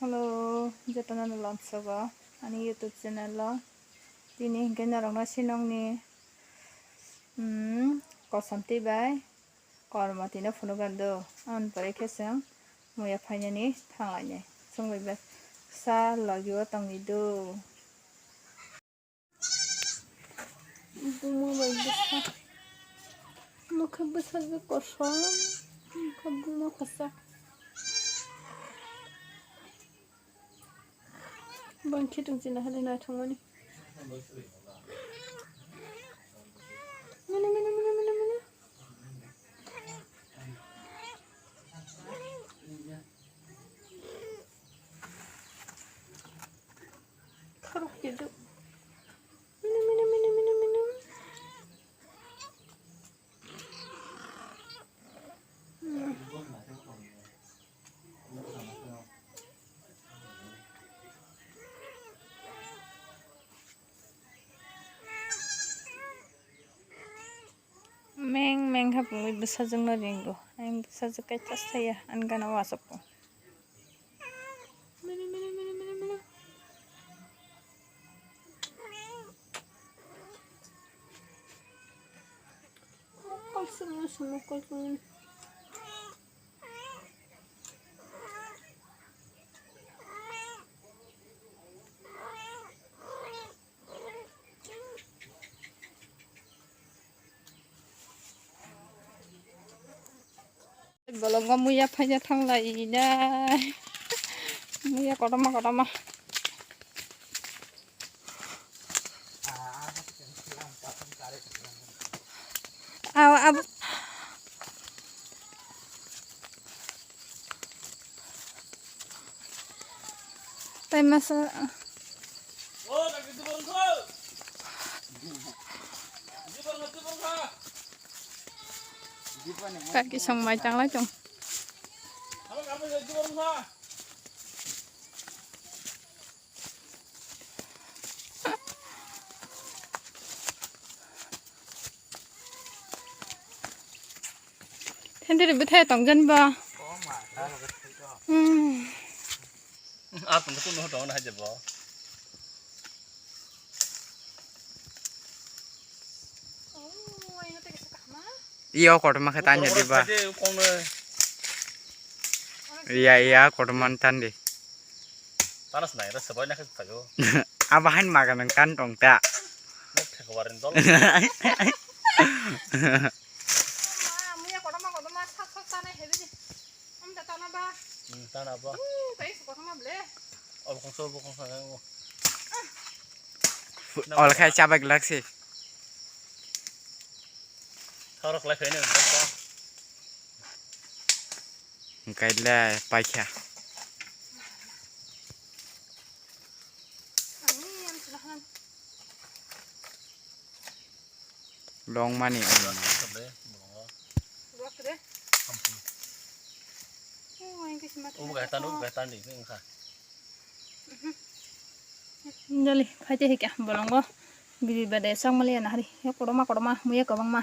Halo, jatuh langsung ani YouTube channel lo. Ini kena orang nasi nong ni, kosam tibai, kalau mati na phone gando, an pare keseng, muya fanya ni thanglanya, sungguh bes, sa lagi wa tang itu. Ibu mau besar, mau besar ke kosong, mau besar. Bang kitung sini hari na thongani. Mana. Karuh gitu. Mana. Meng hab ngui besar jeng na ringgo, ang besar jekai tas saya, an gana wasap ko. Mana. Kal semua kal semua. Bolong muya phanya thanglai na muya kodama ab tay masa kaki sang mai chang la chong thiên đi bị thay tổng dân ba tụi nó cũng nó hay chụp bỏ Iya kodama katanya di ba. Iya kodaman tandi. panas naik terus sebanyak itu kayu Abahan makan kantong tak. mau keluarin tol muya kodama sak sana hebi ni am datana ba tanah apa kai kodama ble oh bukan sana Oleh kayak cabak lagi. kalau kelihatan ini Kaila pacha. Long mani. bukan di ini enggak Jali, phai te hikya bolongo bibi bade sang mali na hari. Ya kodama muya kabang ma.